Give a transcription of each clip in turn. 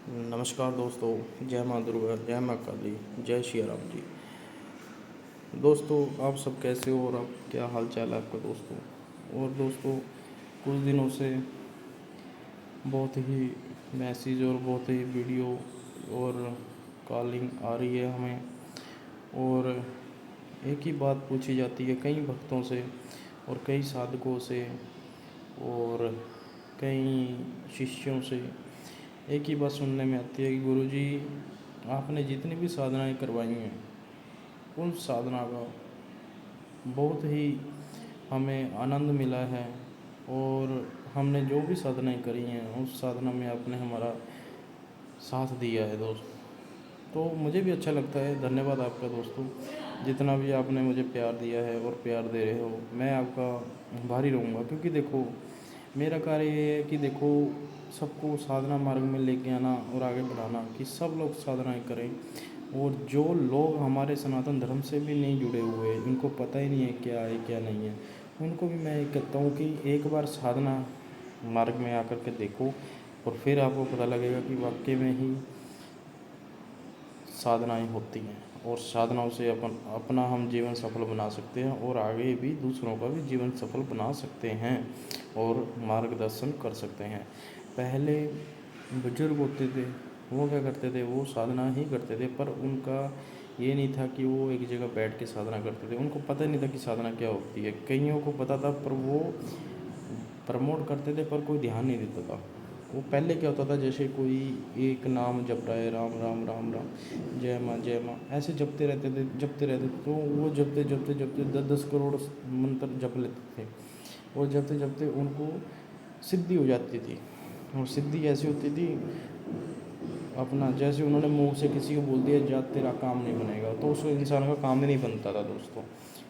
नमस्कार दोस्तों, जय माँ दुर्गा, जय माँ काली, जय श्री राम जी। दोस्तों, आप सब कैसे हो और आप क्या हाल चाल है आपका दोस्तों। और दोस्तों, कुछ दिनों से बहुत ही मैसेज और बहुत ही वीडियो और कॉलिंग आ रही है हमें, और एक ही बात पूछी जाती है कई भक्तों से और कई साधकों से और कई शिष्यों से। एक ही बात सुनने में आती है कि गुरुजी, आपने जितनी भी साधनाएं करवाई हैं उन साधना का बहुत ही हमें आनंद मिला है, और हमने जो भी साधनाएं करी हैं उस साधना में आपने हमारा साथ दिया है दोस्त। तो मुझे भी अच्छा लगता है। धन्यवाद आपका दोस्तों, जितना भी आपने मुझे प्यार दिया है और प्यार दे रहे हो। मैं आपका आभारी रहूँगा, क्योंकि देखो, मेरा कार्य ये है कि देखो, सबको साधना मार्ग में लेके आना और आगे बढ़ाना, कि सब लोग साधनाएं करें। और जो लोग हमारे सनातन धर्म से भी नहीं जुड़े हुए, इनको पता ही नहीं है क्या है क्या नहीं है, उनको भी मैं कहता हूँ कि एक बार साधना मार्ग में आकर के देखो, और फिर आपको पता लगेगा कि वाकई में ही साधनाएं होती हैं, और साधनाओं से अपना हम जीवन सफल बना सकते हैं, और आगे भी दूसरों का भी जीवन सफल बना सकते हैं और मार्गदर्शन कर सकते हैं। पहले बुजुर्ग होते थे, वो क्या करते थे, वो साधना ही करते थे, पर उनका ये नहीं था कि वो एक जगह बैठ के साधना करते थे। उनको पता नहीं था कि साधना क्या होती है। कईयों को पता था, पर वो प्रमोट करते थे, पर कोई ध्यान नहीं देता था। वो पहले क्या होता था, जैसे कोई एक नाम जप रहा है, राम राम राम राम, जय माँ, ऐसे जपते रहते थे। तो वो जपते जपते जपते 10-10 करोड़ मंत्र जप लेते थे, और जपते जपते उनको सिद्धि हो जाती थी। और सिद्धि ऐसी होती थी, अपना जैसे उन्होंने मुंह से किसी को बोल दिया, जा तेरा काम नहीं बनेगा, तो उस इंसान का काम ही नहीं बनता था दोस्तों।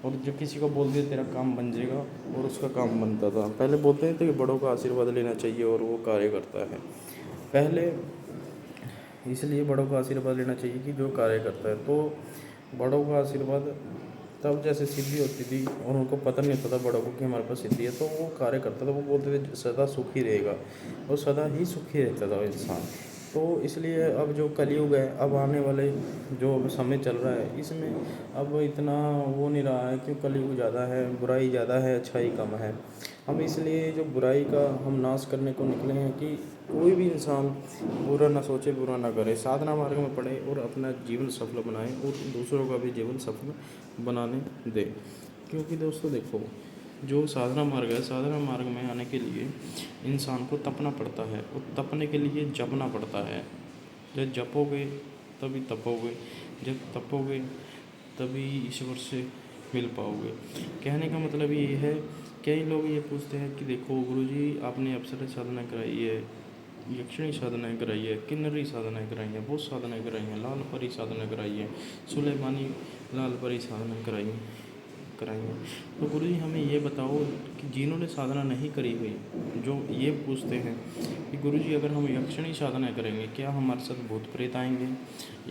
और जब किसी को बोल दिया तेरा काम बन जाएगा, और उसका काम बनता था। पहले बोलते थे कि बड़ों का आशीर्वाद लेना चाहिए और वो कार्य करता है। पहले इसलिए बड़ों का आशीर्वाद लेना चाहिए कि जो कार्य करता है, तो बड़ों का आशीर्वाद तब जैसे सिद्धि होती थी, और उनको पता नहीं होता था बड़ों को कि हमारे पास सिद्धि है, तो वो कार्य करता था। वो बोलते थे सदा सुखी रहेगा, और सदा ही सुखी रहता था वो इंसान। तो इसलिए अब जो कलयुग है, अब आने वाले जो अब समय चल रहा है, इसमें अब इतना वो नहीं रहा है कि कलयुग ज़्यादा है, बुराई ज़्यादा है, अच्छाई कम है। हम इसलिए जो बुराई का हम नाश करने को निकले हैं, कि कोई भी इंसान बुरा ना सोचे, बुरा ना करे, साधना मार्ग में पड़े और अपना जीवन सफल बनाए, और दूसरों का भी जीवन सफल बनाने दे। क्योंकि दोस्तों देखो, जो साधना मार्ग है, साधना मार्ग में आने के लिए इंसान को तपना पड़ता है, और तपने के लिए जपना पड़ता है। जब जपोगे तभी तपोगे, जब तपोगे तभी ईश्वर से मिल पाओगे। कहने का मतलब ये है, कई लोग ये पूछते हैं कि देखो गुरुजी, आपने अप्सरा साधना कराई है, यक्षिणी साधनाएँ कराई है, किन्नरी साधनाएँ कराई हैं, बहुत साधनाएँ कराई हैं, लाल परी साधना कराई है, सुलेमानी लाल परी साधना कराई हैं। तो गुरुजी, हमें ये बताओ कि जिन्होंने साधना नहीं करी हुई, जो ये पूछते हैं कि गुरुजी, अगर हम यक्षिणी साधना करेंगे क्या हमारे साथ भूत प्रेत आएंगे,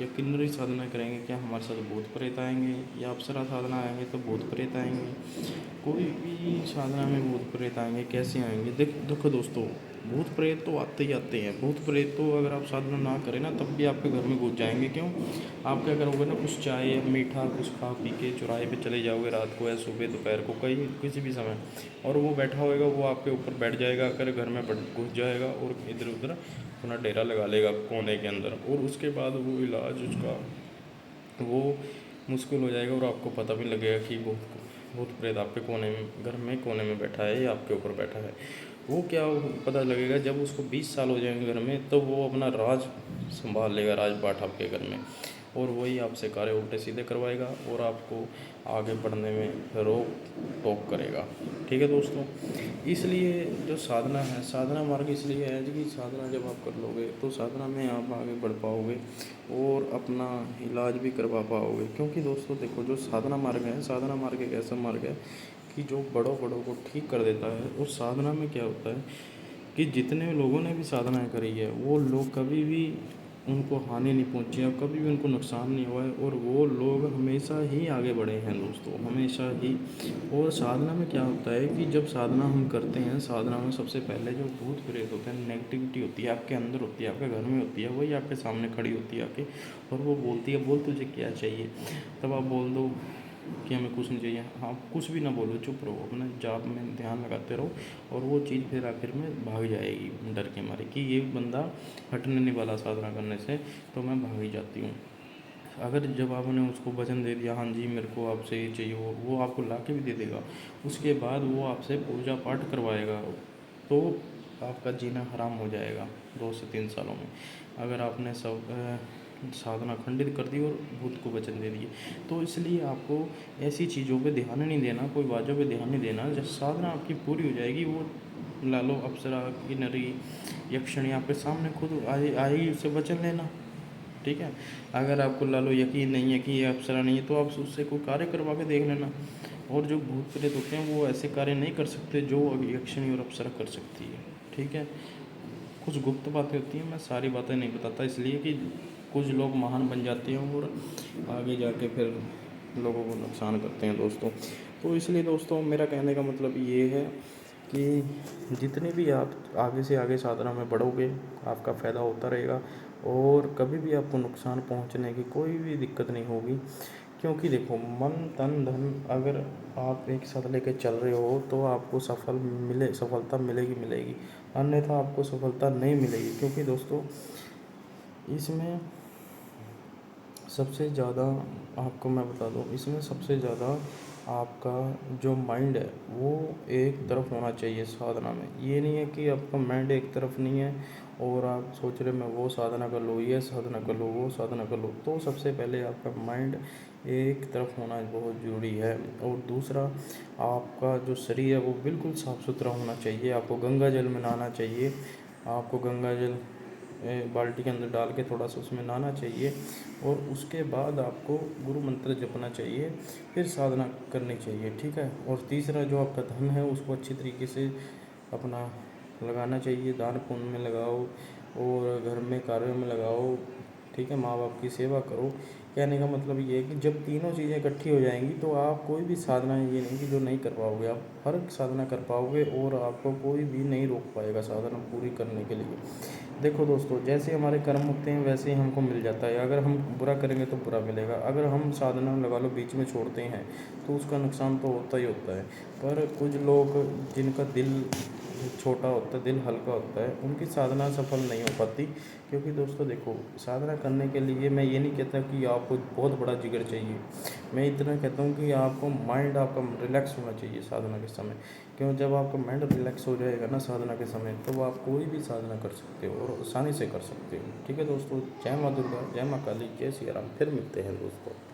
या किन्नरी साधना करेंगे क्या हमारे साथ भूत प्रेत आएंगे, या अप्सरा साधना आएंगे तो भूत प्रेत आएंगे, कोई भी साधना में भूत प्रेत आएंगे, कैसे आएंगे। देखो दोस्तों, भूत प्रेत तो आते ही आते हैं। भूत प्रेत तो अगर आप साधना ना करें ना, तब भी आपके घर में घुस जाएंगे। क्यों? आप क्या करोगे ना, कुछ चाय या मीठा कुछ खा पी के चौराहे पे चले जाओगे रात को या सुबह दोपहर को, कहीं किसी भी समय, और वो बैठा होएगा, वो आपके ऊपर बैठ जाएगा, आकर घर में घुस जाएगा, और इधर उधर अपना डेरा लगा लेगा कोने के अंदर, और उसके बाद वो इलाज उसका वो मुश्किल हो जाएगा, और आपको पता भी लगेगा कि भूत प्रेत आपके कोने में, घर में कोने में बैठा है या आपके ऊपर बैठा है। वो क्या पता लगेगा, जब उसको 20 साल हो जाएंगे घर में, तो वो अपना राज संभाल लेगा, राजपाट आपके घर में, और वही आपसे कार्य उल्टे सीधे करवाएगा, और आपको आगे बढ़ने में रोक टोक करेगा। ठीक है दोस्तों, इसलिए जो साधना है, साधना मार्ग इसलिए है कि साधना जब आप कर लोगे, तो साधना में आप आगे बढ़ पाओगे और अपना इलाज भी करवा पाओगे। क्योंकि दोस्तों देखो, जो साधना मार्ग है, साधना मार्ग एक ऐसा मार्ग है कि जो बड़ों बड़ों को ठीक कर देता है। और साधना में क्या होता है कि जितने लोगों ने भी साधनाएँ करी है, वो लोग कभी भी उनको हानि नहीं पहुंची है, कभी भी उनको नुकसान नहीं हुआ है, और वो लोग हमेशा ही आगे बढ़े हैं दोस्तों, हमेशा ही। और साधना में क्या होता है कि जब साधना हम करते हैं, साधना में सबसे पहले जो भूत प्रेत होते हैं, नेगेटिविटी होती है आपके अंदर, होती है आपके घर में, होती है वही आपके सामने खड़ी होती है आके, और वो बोलती है बोल तुझे क्या चाहिए। तब आप बोल दो कि हमें कुछ नहीं चाहिए। हाँ, कुछ भी ना बोलो, चुप रहो, अपने जाप में ध्यान लगाते रहो, और वो चीज़ फिर आखिर में भाग जाएगी डर के मारे कि ये बंदा हटने नहीं वाला साधना करने से, तो मैं भाग ही जाती हूँ। अगर जब आपने उसको वचन दे दिया, हाँ जी मेरे को आपसे ये चाहिए, वो आपको ला के भी दे देगा, उसके बाद वो आपसे पूजा पाठ करवाएगा, तो आपका जीना हराम हो जाएगा 2 से 3 सालों में। अगर आपने सब साधना खंडित कर दी और भूत को वचन दे दिए, तो इसलिए आपको ऐसी चीज़ों पे ध्यान नहीं देना, कोई बातों पे ध्यान नहीं देना। जब साधना आपकी पूरी हो जाएगी, वो लालो अप्सरा किन्नरी यक्षिणी आपके सामने खुद आएगी, उससे वचन लेना, ठीक है। अगर आपको लालो यकीन नहीं है कि ये अप्सरा नहीं है, तो आप उससे कोई कार्य करवा के देख लेना। और जो भूत प्रेत होते हैं वो ऐसे कार्य नहीं कर सकते जो यक्षिणी और अप्सरा कर सकती है, ठीक है। कुछ गुप्त बातें होती हैं, मैं सारी बातें नहीं बताता, इसलिए कि कुछ लोग महान बन जाते हैं और आगे जाके फिर लोगों को नुकसान करते हैं दोस्तों। तो इसलिए दोस्तों मेरा कहने का मतलब ये है कि जितने भी आप आगे से आगे साधना में बढ़ोगे, आपका फ़ायदा होता रहेगा, और कभी भी आपको नुकसान पहुंचने की कोई भी दिक्कत नहीं होगी। क्योंकि देखो, मन तन धन अगर आप एक साथ लेके चल रहे हो, तो आपको सफलता मिलेगी मिलेगी, अन्यथा आपको सफलता नहीं मिलेगी। क्योंकि दोस्तों इसमें सबसे ज़्यादा, आपको मैं बता दूँ, इसमें सबसे ज़्यादा आपका जो माइंड है वो एक तरफ होना चाहिए साधना में। ये नहीं है कि आपका माइंड एक तरफ नहीं है और आप सोच रहे मैं वो साधना कर लूँ, ये साधना कर लूँ, वो साधना कर लूँ। तो सबसे पहले आपका माइंड एक तरफ होना बहुत ज़रूरी है। और दूसरा, आपका जो शरीर है वो बिल्कुल साफ़ सुथरा होना चाहिए। आपको गंगा जल में नहाना चाहिए, आपको गंगा जल बाल्टी के अंदर डाल के थोड़ा सा उसमें नहाना चाहिए, और उसके बाद आपको गुरु मंत्र जपना चाहिए, फिर साधना करनी चाहिए, ठीक है। और तीसरा, जो आपका धन है उसको अच्छी तरीके से अपना लगाना चाहिए, दान पुण्य में लगाओ और घर में कार्यों में लगाओ, ठीक है। माँ बाप की सेवा करो। कहने का मतलब ये है कि जब तीनों चीज़ें इकट्ठी हो जाएंगी, तो आप कोई भी साधना, ये नहीं कि जो नहीं कर पाओगे, आप हर साधना कर पाओगे, और आपको कोई भी नहीं रोक पाएगा साधना पूरी करने के लिए। देखो दोस्तों, जैसे हमारे कर्म होते हैं वैसे ही हमको मिल जाता है। अगर हम बुरा करेंगे तो बुरा मिलेगा, अगर हम साधना लगा लो बीच में छोड़ते हैं तो उसका नुकसान तो होता ही होता है। पर कुछ लोग जिनका दिल छोटा होता है, दिल हल्का होता है, उनकी साधना सफल नहीं हो पाती। क्योंकि दोस्तों देखो, साधना करने के लिए मैं ये नहीं कहता कि आपको बहुत बड़ा जिगर चाहिए, मैं इतना कहता हूँ कि आपको माइंड आपका रिलैक्स होना चाहिए साधना के समय। क्यों, जब आपका माइंड रिलैक्स हो जाएगा ना साधना के समय, तो आप कोई भी साधना कर सकते हो और आसानी से कर सकते हो, ठीक है दोस्तों। जय माँ दुर्गा, जय माँ काली, जय सिया राम। फिर मिलते हैं दोस्तों।